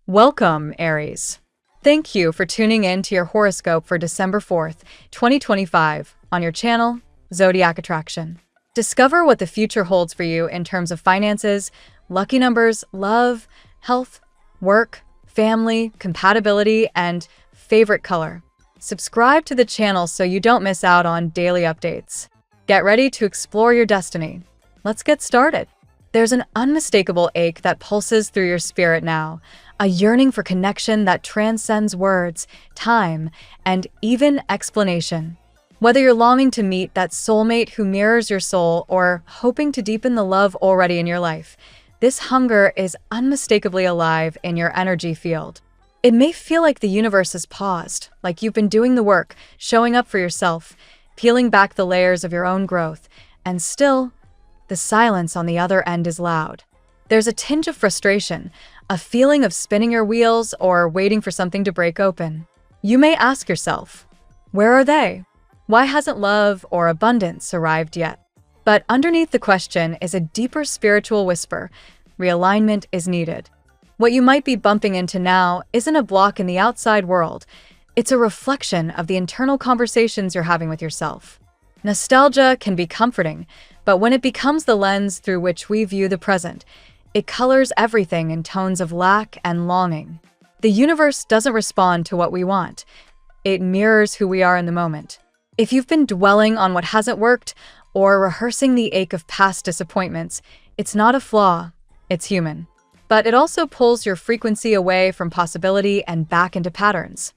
Welcome, Aries. Thank you for tuning in to your horoscope for December 4th, 2025, on your channel, Zodiac Attraction. Discover what the future holds for you in terms of finances, lucky numbers, love, health, work, family, compatibility, and favorite color. Subscribe to the channel so you don't miss out on daily updates. Get ready to explore your destiny. Let's get started. There's an unmistakable ache that pulses through your spirit now, a yearning for connection that transcends words, time, and even explanation. Whether you're longing to meet that soulmate who mirrors your soul or hoping to deepen the love already in your life, this hunger is unmistakably alive in your energy field. It may feel like the universe has paused, like you've been doing the work, showing up for yourself, peeling back the layers of your own growth, and still, the silence on the other end is loud. There's a tinge of frustration, a feeling of spinning your wheels or waiting for something to break open. You may ask yourself, where are they? Why hasn't love or abundance arrived yet? But underneath the question is a deeper spiritual whisper: realignment is needed. What you might be bumping into now isn't a block in the outside world. It's a reflection of the internal conversations you're having with yourself. Nostalgia can be comforting, but when it becomes the lens through which we view the present, it colors everything in tones of lack and longing. The universe doesn't respond to what we want. It mirrors who we are in the moment. If you've been dwelling on what hasn't worked or rehearsing the ache of past disappointments, it's not a flaw, it's human. But it also pulls your frequency away from possibility and back into patterns.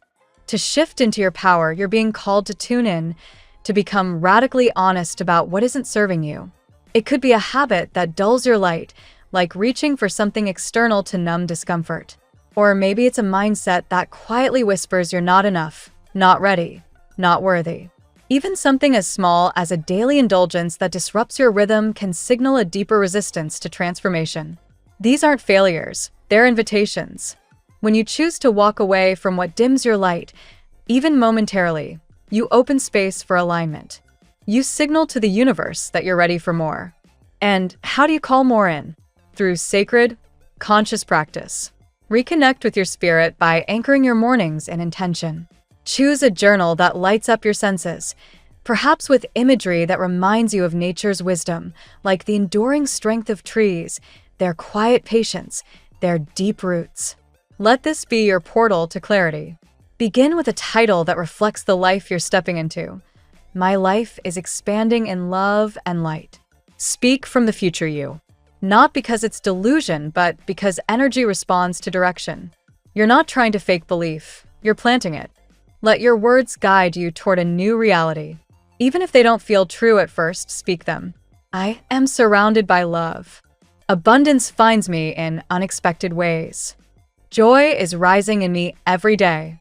To shift into your power, you're being called to tune in, to become radically honest about what isn't serving you. It could be a habit that dulls your light, like reaching for something external to numb discomfort. Or maybe it's a mindset that quietly whispers you're not enough, not ready, not worthy. Even something as small as a daily indulgence that disrupts your rhythm can signal a deeper resistance to transformation. These aren't failures, they're invitations. When you choose to walk away from what dims your light, even momentarily, you open space for alignment. You signal to the universe that you're ready for more. And how do you call more in? Through sacred, conscious practice. Reconnect with your spirit by anchoring your mornings in intention. Choose a journal that lights up your senses, perhaps with imagery that reminds you of nature's wisdom, like the enduring strength of trees, their quiet patience, their deep roots. Let this be your portal to clarity. Begin with a title that reflects the life you're stepping into. My life is expanding in love and light. Speak from the future you. Not because it's delusion, but because energy responds to direction. You're not trying to fake belief, you're planting it. Let your words guide you toward a new reality. Even if they don't feel true at first, speak them. I am surrounded by love. Abundance finds me in unexpected ways. Joy is rising in me every day.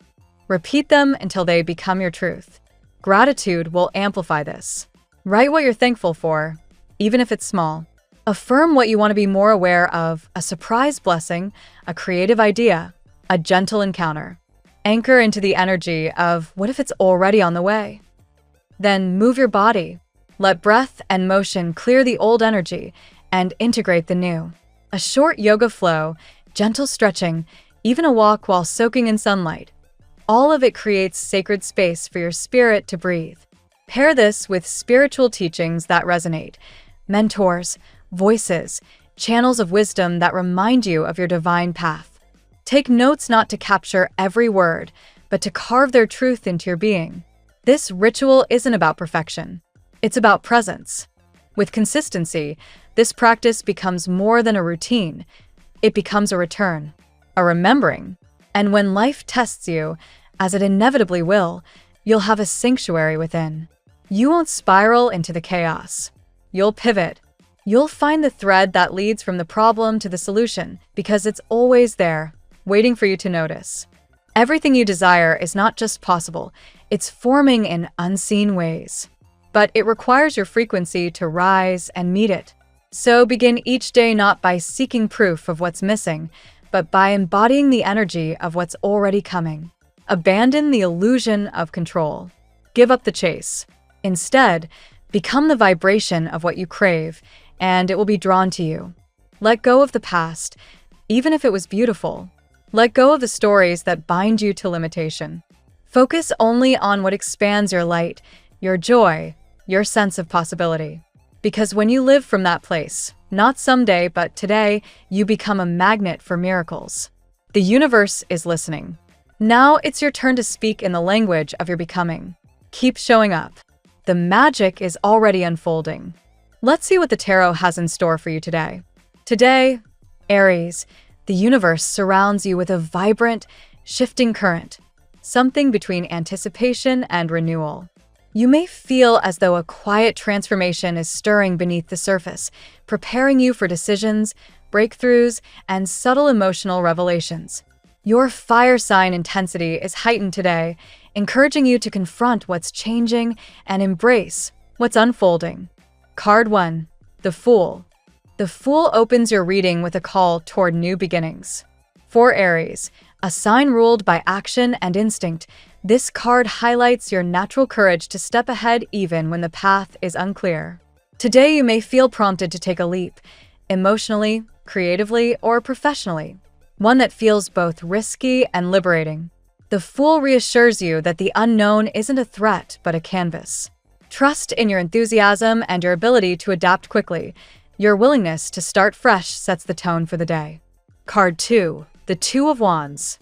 Repeat them until they become your truth. Gratitude will amplify this. Write what you're thankful for, even if it's small. Affirm what you want to be more aware of: a surprise blessing, a creative idea, a gentle encounter. Anchor into the energy of what if it's already on the way? Then move your body. Let breath and motion clear the old energy and integrate the new. A short yoga flow, gentle stretching, even a walk while soaking in sunlight. All of it creates sacred space for your spirit to breathe. Pair this with spiritual teachings that resonate, mentors, voices, channels of wisdom that remind you of your divine path. Take notes not to capture every word, but to carve their truth into your being. This ritual isn't about perfection. It's about presence. With consistency, this practice becomes more than a routine. It becomes a return, a remembering. And when life tests you, as it inevitably will, you'll have a sanctuary within. You won't spiral into the chaos. You'll pivot. You'll find the thread that leads from the problem to the solution, because it's always there, waiting for you to notice. Everything you desire is not just possible, it's forming in unseen ways. But it requires your frequency to rise and meet it. So begin each day not by seeking proof of what's missing, but by embodying the energy of what's already coming. Abandon the illusion of control. Give up the chase. Instead, become the vibration of what you crave, and it will be drawn to you. Let go of the past, even if it was beautiful. Let go of the stories that bind you to limitation. Focus only on what expands your light, your joy, your sense of possibility. Because when you live from that place, not someday, but today, you become a magnet for miracles. The universe is listening. Now it's your turn to speak in the language of your becoming. Keep showing up. The magic is already unfolding. Let's see what the tarot has in store for you today. Today, Aries, the universe surrounds you with a vibrant, shifting current, something between anticipation and renewal. You may feel as though a quiet transformation is stirring beneath the surface, preparing you for decisions, breakthroughs, and subtle emotional revelations. Your fire sign intensity is heightened today, encouraging you to confront what's changing and embrace what's unfolding. Card 1. The Fool. The Fool opens your reading with a call toward new beginnings. For Aries, a sign ruled by action and instinct, this card highlights your natural courage to step ahead even when the path is unclear. Today you may feel prompted to take a leap, emotionally, creatively, or professionally, one that feels both risky and liberating. The Fool reassures you that the unknown isn't a threat but a canvas. Trust in your enthusiasm and your ability to adapt quickly. Your willingness to start fresh sets the tone for the day. Card 2. The Two of Wands.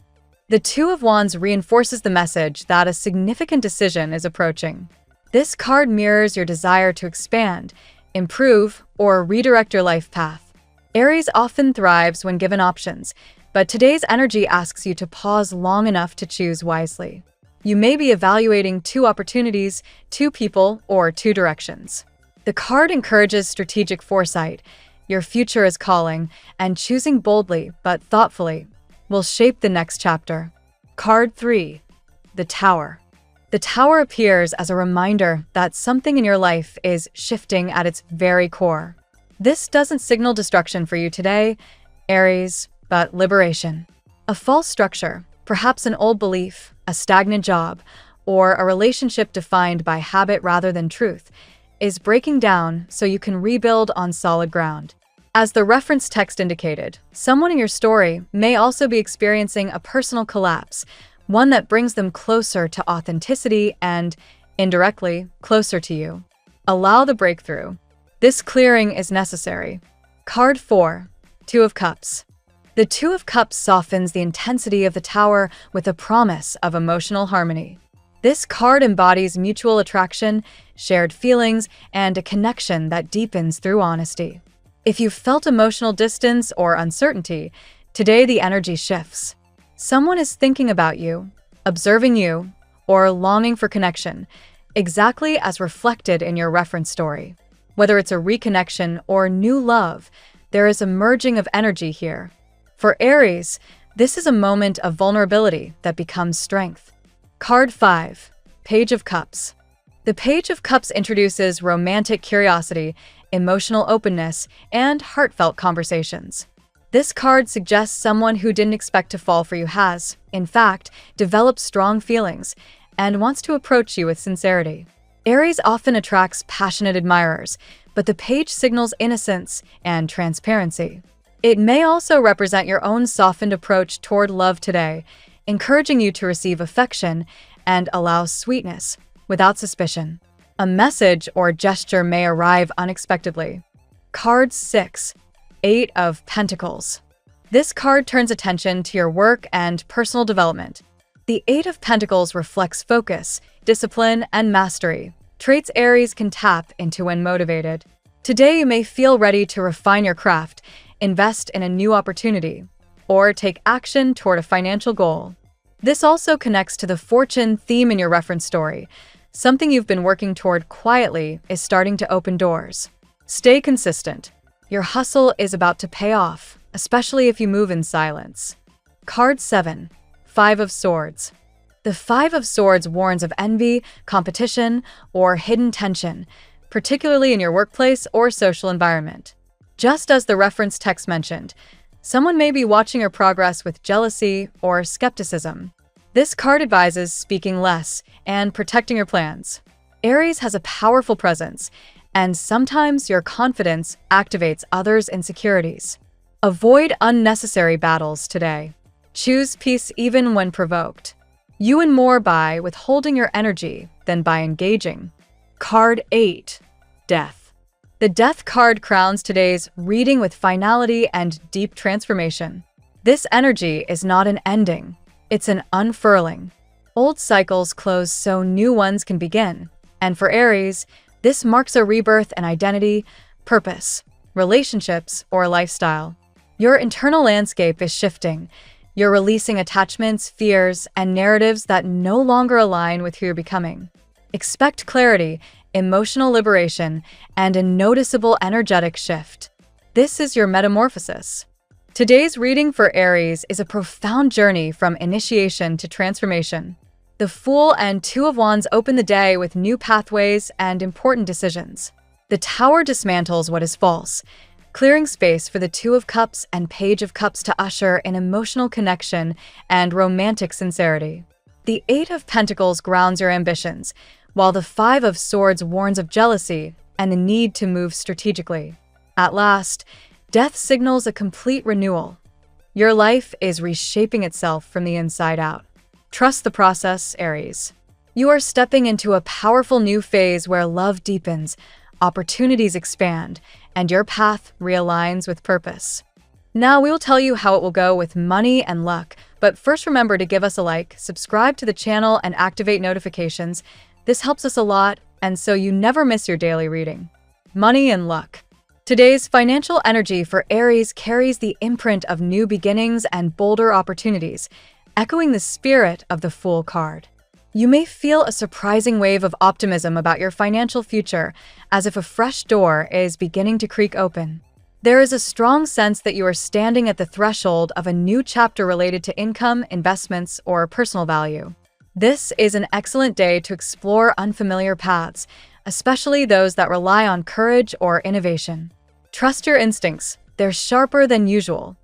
The Two of Wands reinforces the message that a significant decision is approaching. This card mirrors your desire to expand, improve, or redirect your life path. Aries often thrives when given options, but today's energy asks you to pause long enough to choose wisely. You may be evaluating two opportunities, two people, or two directions. The card encourages strategic foresight. Your future is calling, and choosing boldly but thoughtfully will shape the next chapter. Card 3. The Tower. The Tower appears as a reminder that something in your life is shifting at its very core. This doesn't signal destruction for you today, Aries, but liberation. A false structure, perhaps an old belief, a stagnant job, or a relationship defined by habit rather than truth, is breaking down so you can rebuild on solid ground. As the reference text indicated, someone in your story may also be experiencing a personal collapse, one that brings them closer to authenticity and, indirectly, closer to you. Allow the breakthrough. This clearing is necessary. Card 4. Two of Cups. The Two of Cups softens the intensity of the Tower with a promise of emotional harmony. This card embodies mutual attraction, shared feelings, and a connection that deepens through honesty. If you felt emotional distance or uncertainty, today the energy shifts. Someone is thinking about you, observing you, or longing for connection, exactly as reflected in your reference story. Whether it's a reconnection or new love, there is a merging of energy here. For Aries, this is a moment of vulnerability that becomes strength. Card 5. Page of Cups. The Page of Cups introduces romantic curiosity, emotional openness, and heartfelt conversations. This card suggests someone who didn't expect to fall for you has, in fact, developed strong feelings and wants to approach you with sincerity. Aries often attracts passionate admirers, but the page signals innocence and transparency. It may also represent your own softened approach toward love today, encouraging you to receive affection and allow sweetness without suspicion. A message or gesture may arrive unexpectedly. Card 6. 8 of Pentacles. This card turns attention to your work and personal development. The 8 of Pentacles reflects focus, discipline, and mastery, traits Aries can tap into when motivated. Today you may feel ready to refine your craft, invest in a new opportunity, or take action toward a financial goal. This also connects to the fortune theme in your reference story. Something you've been working toward quietly is starting to open doors. Stay consistent. Your hustle is about to pay off, especially if you move in silence. Card 7. 5 of Swords. The 5 of Swords warns of envy, competition, or hidden tension, particularly in your workplace or social environment. Just as the reference text mentioned, someone may be watching your progress with jealousy or skepticism. This card advises speaking less and protecting your plans. Aries has a powerful presence, and sometimes your confidence activates others' insecurities. Avoid unnecessary battles today. Choose peace even when provoked. You win more by withholding your energy than by engaging. Card 8. Death. The Death card crowns today's reading with finality and deep transformation. This energy is not an ending, it's an unfurling. Old cycles close so new ones can begin. And for Aries, this marks a rebirth in identity, purpose, relationships, or lifestyle. Your internal landscape is shifting. You're releasing attachments, fears, and narratives that no longer align with who you're becoming. Expect clarity, emotional liberation, and a noticeable energetic shift. This is your metamorphosis. Today's reading for Aries is a profound journey from initiation to transformation. The Fool and Two of Wands open the day with new pathways and important decisions. The Tower dismantles what is false, clearing space for the Two of Cups and Page of Cups to usher in emotional connection and romantic sincerity. The Eight of Pentacles grounds your ambitions, while the Five of Swords warns of jealousy and the need to move strategically. At last, Death signals a complete renewal. Your life is reshaping itself from the inside out. Trust the process, Aries. You are stepping into a powerful new phase where love deepens, opportunities expand, and your path realigns with purpose. Now we will tell you how it will go with money and luck, but first remember to give us a like, subscribe to the channel, and activate notifications. This helps us a lot, and so you never miss your daily reading. Money and luck. Today's financial energy for Aries carries the imprint of new beginnings and bolder opportunities, echoing the spirit of the Fool card. You may feel a surprising wave of optimism about your financial future, as if a fresh door is beginning to creak open. There is a strong sense that you are standing at the threshold of a new chapter related to income, investments, or personal value. This is an excellent day to explore unfamiliar paths, especially those that rely on courage or innovation. Trust your instincts, they're sharper than usual.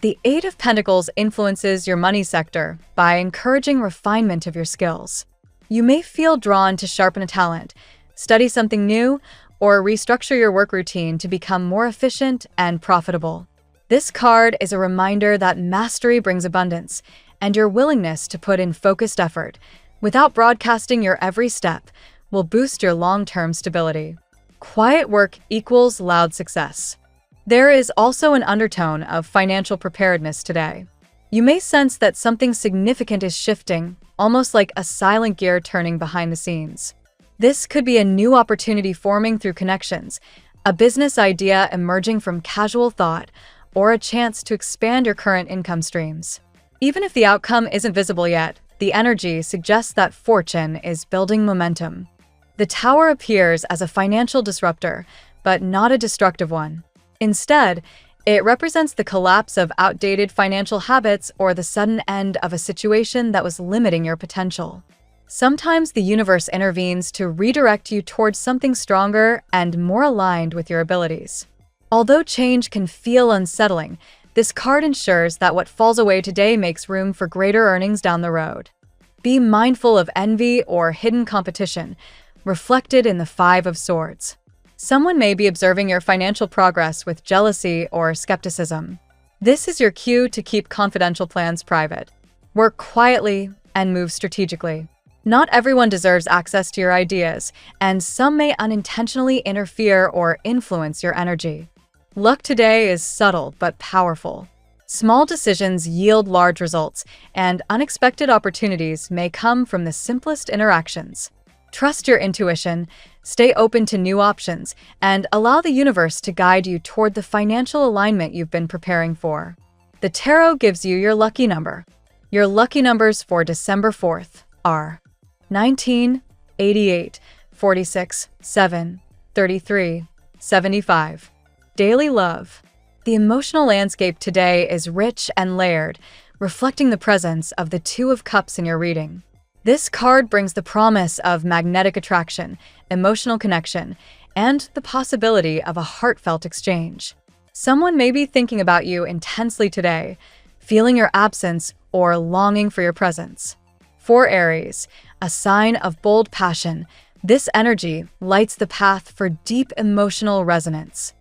The Eight of Pentacles influences your money sector by encouraging refinement of your skills. You may feel drawn to sharpen a talent, study something new, or restructure your work routine to become more efficient and profitable. This card is a reminder that mastery brings abundance, and your willingness to put in focused effort, without broadcasting your every step, will boost your long-term stability. Quiet work equals loud success. There is also an undertone of financial preparedness today. You may sense that something significant is shifting, almost like a silent gear turning behind the scenes. This could be a new opportunity forming through connections, a business idea emerging from casual thought, or a chance to expand your current income streams. Even if the outcome isn't visible yet, the energy suggests that fortune is building momentum. The Tower appears as a financial disruptor, but not a destructive one. Instead, it represents the collapse of outdated financial habits or the sudden end of a situation that was limiting your potential. Sometimes the universe intervenes to redirect you towards something stronger and more aligned with your abilities. Although change can feel unsettling, this card ensures that what falls away today makes room for greater earnings down the road. Be mindful of envy or hidden competition, reflected in the Five of Swords. Someone may be observing your financial progress with jealousy or skepticism. This is your cue to keep confidential plans private. Work quietly and move strategically. Not everyone deserves access to your ideas, and some may unintentionally interfere or influence your energy. Luck today is subtle but powerful. Small decisions yield large results, and unexpected opportunities may come from the simplest interactions. Trust your intuition, stay open to new options, and allow the universe to guide you toward the financial alignment you've been preparing for. The tarot gives you your lucky number. Your lucky numbers for December 4th are 19, 88, 46, 7, 33, 75. Daily love. The emotional landscape today is rich and layered, reflecting the presence of the Two of Cups in your reading. This card brings the promise of magnetic attraction, emotional connection, and the possibility of a heartfelt exchange. Someone may be thinking about you intensely today, feeling your absence or longing for your presence. For Aries, a sign of bold passion, this energy lights the path for deep emotional resonance.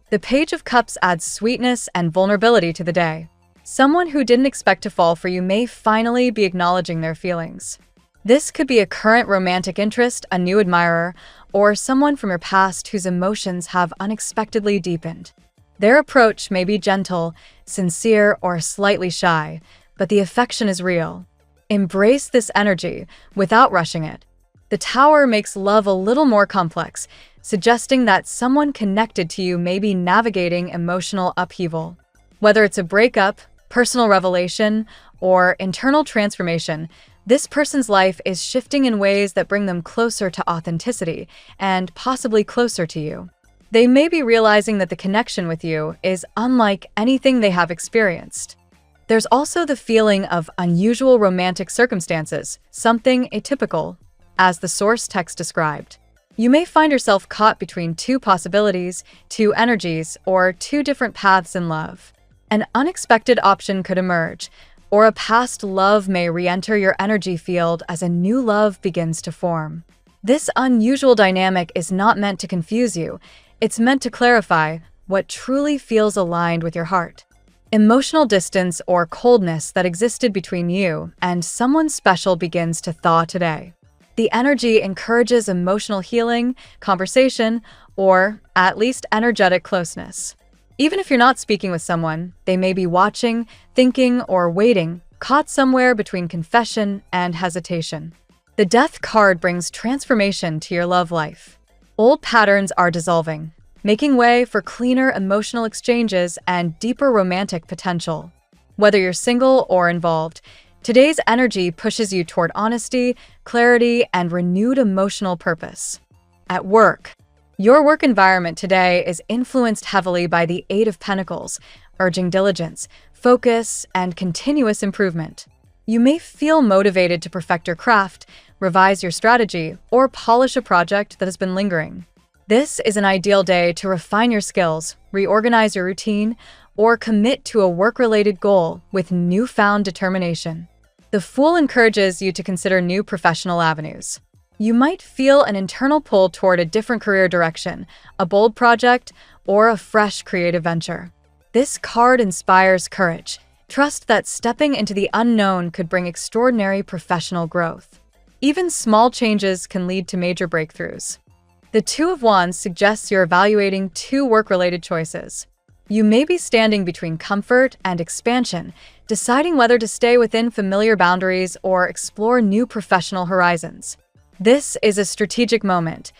The Page of Cups adds sweetness and vulnerability to the day. Someone who didn't expect to fall for you may finally be acknowledging their feelings. This could be a current romantic interest, a new admirer, or someone from your past whose emotions have unexpectedly deepened. Their approach may be gentle, sincere, or slightly shy, but the affection is real. Embrace this energy without rushing it. The Tower makes love a little more complex, suggesting that someone connected to you may be navigating emotional upheaval. Whether it's a breakup, personal revelation, or internal transformation, this person's life is shifting in ways that bring them closer to authenticity and possibly closer to you. They may be realizing that the connection with you is unlike anything they have experienced. There's also the feeling of unusual romantic circumstances, something atypical, as the source text described. You may find yourself caught between two possibilities, two energies, or two different paths in love. An unexpected option could emerge, or a past love may re-enter your energy field as a new love begins to form. This unusual dynamic is not meant to confuse you. It's meant to clarify what truly feels aligned with your heart. Emotional distance or coldness that existed between you and someone special begins to thaw today. The energy encourages emotional healing, conversation, or at least energetic closeness. Even if you're not speaking with someone, they may be watching, thinking, or waiting, caught somewhere between confession and hesitation. The Death card brings transformation to your love life. Old patterns are dissolving, making way for cleaner emotional exchanges and deeper romantic potential. Whether you're single or involved, today's energy pushes you toward honesty, clarity, and renewed emotional purpose. At work, your work environment today is influenced heavily by the Eight of Pentacles, urging diligence, focus, and continuous improvement. You may feel motivated to perfect your craft, revise your strategy, or polish a project that has been lingering. This is an ideal day to refine your skills, reorganize your routine, or commit to a work-related goal with newfound determination. The Fool encourages you to consider new professional avenues. You might feel an internal pull toward a different career direction, a bold project, or a fresh creative venture. This card inspires courage. Trust that stepping into the unknown could bring extraordinary professional growth. Even small changes can lead to major breakthroughs. The Two of Wands suggests you're evaluating two work-related choices. You may be standing between comfort and expansion, deciding whether to stay within familiar boundaries or explore new professional horizons. This is a strategic moment.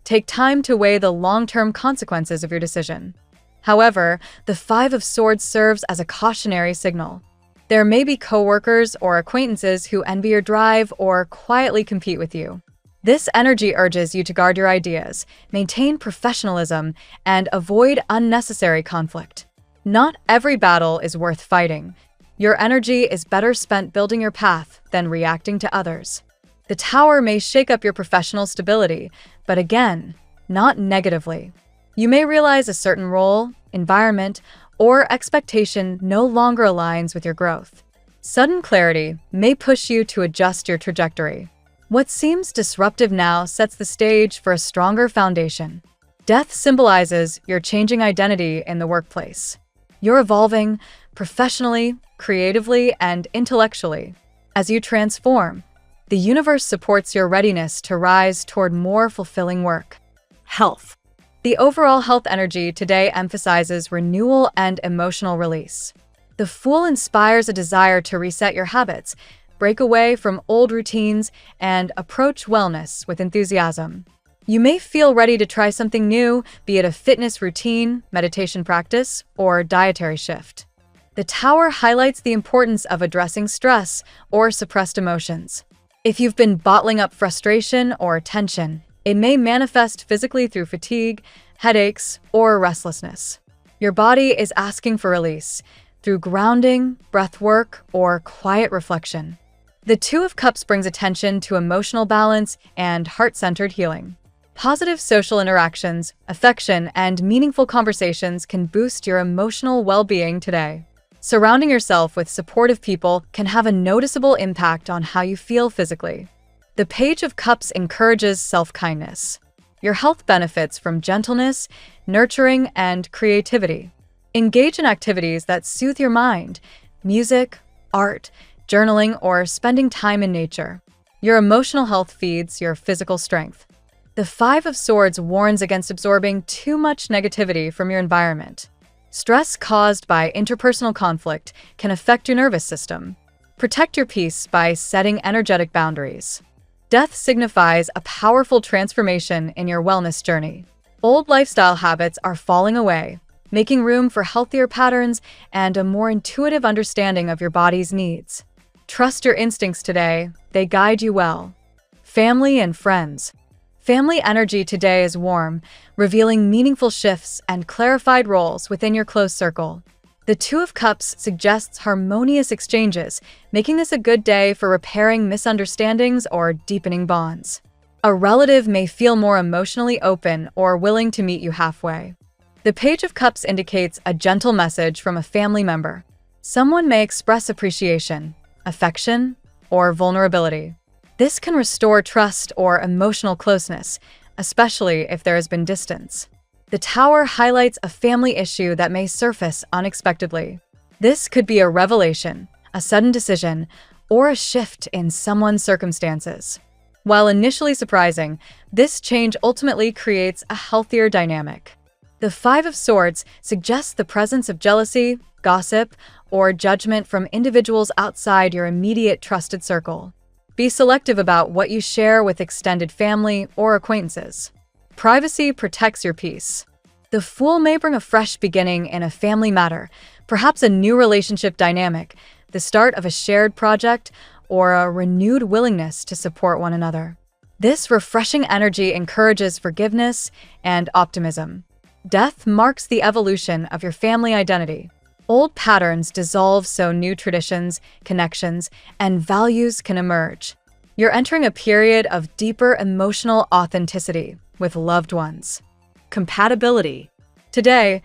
Take time to weigh the long-term consequences of your decision. However, the Five of Swords serves as a cautionary signal. There may be coworkers or acquaintances who envy your drive or quietly compete with you. This energy urges you to guard your ideas, maintain professionalism, and avoid unnecessary conflict. Not every battle is worth fighting. Your energy is better spent building your path than reacting to others. The Tower may shake up your professional stability, but again, not negatively. You may realize a certain role, environment, or expectation no longer aligns with your growth. Sudden clarity may push you to adjust your trajectory. What seems disruptive now sets the stage for a stronger foundation. Death symbolizes your changing identity in the workplace. You're evolving professionally, creatively, and intellectually. As you transform, the universe supports your readiness to rise toward more fulfilling work. Health. The overall health energy today emphasizes renewal and emotional release. The Fool inspires a desire to reset your habits, break away from old routines, and approach wellness with enthusiasm. You may feel ready to try something new, be it a fitness routine, meditation practice, or dietary shift. The Tower highlights the importance of addressing stress or suppressed emotions. If you've been bottling up frustration or tension, it may manifest physically through fatigue, headaches, or restlessness. Your body is asking for release through grounding, breath work, or quiet reflection. The Two of Cups brings attention to emotional balance and heart-centered healing. Positive social interactions, affection, and meaningful conversations can boost your emotional well-being today. Surrounding yourself with supportive people can have a noticeable impact on how you feel physically. The Page of Cups encourages self-kindness. Your health benefits from gentleness, nurturing, and creativity. Engage in activities that soothe your mind, music, art, journaling, or spending time in nature. Your emotional health feeds your physical strength. The Five of Swords warns against absorbing too much negativity from your environment. Stress caused by interpersonal conflict can affect your nervous system. Protect your peace by setting energetic boundaries. Death signifies a powerful transformation in your wellness journey. Old lifestyle habits are falling away, making room for healthier patterns and a more intuitive understanding of your body's needs. Trust your instincts today, they guide you well. Family and friends. Family energy today is warm, revealing meaningful shifts and clarified roles within your close circle. The Two of Cups suggests harmonious exchanges, making this a good day for repairing misunderstandings or deepening bonds. A relative may feel more emotionally open or willing to meet you halfway. The Page of Cups indicates a gentle message from a family member. Someone may express appreciation, affection, or vulnerability. This can restore trust or emotional closeness, especially if there has been distance. The Tower highlights a family issue that may surface unexpectedly. This could be a revelation, a sudden decision, or a shift in someone's circumstances. While initially surprising, this change ultimately creates a healthier dynamic. The Five of Swords suggests the presence of jealousy, gossip, or judgment from individuals outside your immediate trusted circle. Be selective about what you share with extended family or acquaintances. Privacy protects your peace. The Fool may bring a fresh beginning in a family matter, perhaps a new relationship dynamic, the start of a shared project, or a renewed willingness to support one another. This refreshing energy encourages forgiveness and optimism. Death marks the evolution of your family identity. Old patterns dissolve so new traditions, connections, and values can emerge. You're entering a period of deeper emotional authenticity with loved ones. Compatibility. Today,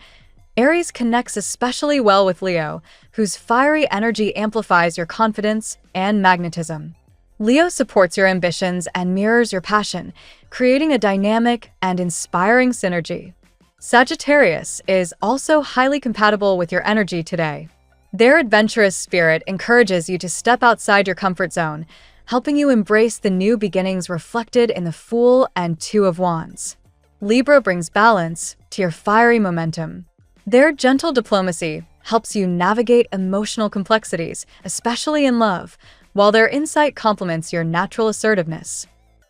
Aries connects especially well with Leo, whose fiery energy amplifies your confidence and magnetism. Leo supports your ambitions and mirrors your passion, creating a dynamic and inspiring synergy. Sagittarius is also highly compatible with your energy today. Their adventurous spirit encourages you to step outside your comfort zone, helping you embrace the new beginnings reflected in the Fool and Two of Wands. Libra brings balance to your fiery momentum. Their gentle diplomacy helps you navigate emotional complexities, especially in love, while their insight complements your natural assertiveness.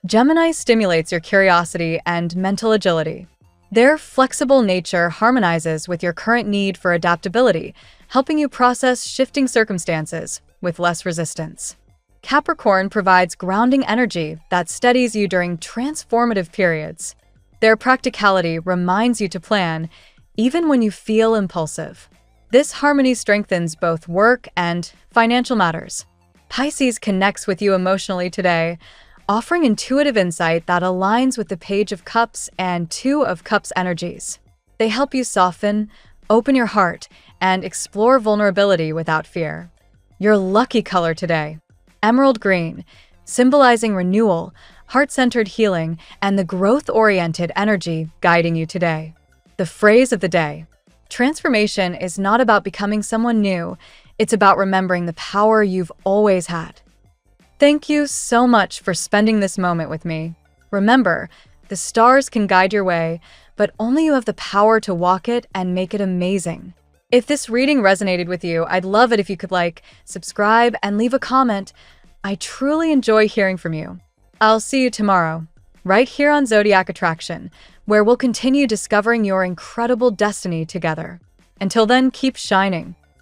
Gemini stimulates your curiosity and mental agility. Their flexible nature harmonizes with your current need for adaptability, helping you process shifting circumstances with less resistance. Capricorn provides grounding energy that steadies you during transformative periods. Their practicality reminds you to plan, even when you feel impulsive. This harmony strengthens both work and financial matters. Pisces connects with you emotionally today, offering intuitive insight that aligns with the Page of Cups and Two of Cups energies. They help you soften, open your heart, and explore vulnerability without fear. Your lucky color today: emerald green, symbolizing renewal, heart-centered healing, and the growth-oriented energy guiding you today. The phrase of the day: transformation is not about becoming someone new, it's about remembering the power you've always had. Thank you so much for spending this moment with me. Remember, the stars can guide your way, but only you have the power to walk it and make it amazing. If this reading resonated with you, I'd love it if you could like, subscribe, and leave a comment. I truly enjoy hearing from you. I'll see you tomorrow, right here on Zodiac Attraction, where we'll continue discovering your incredible destiny together. Until then, keep shining.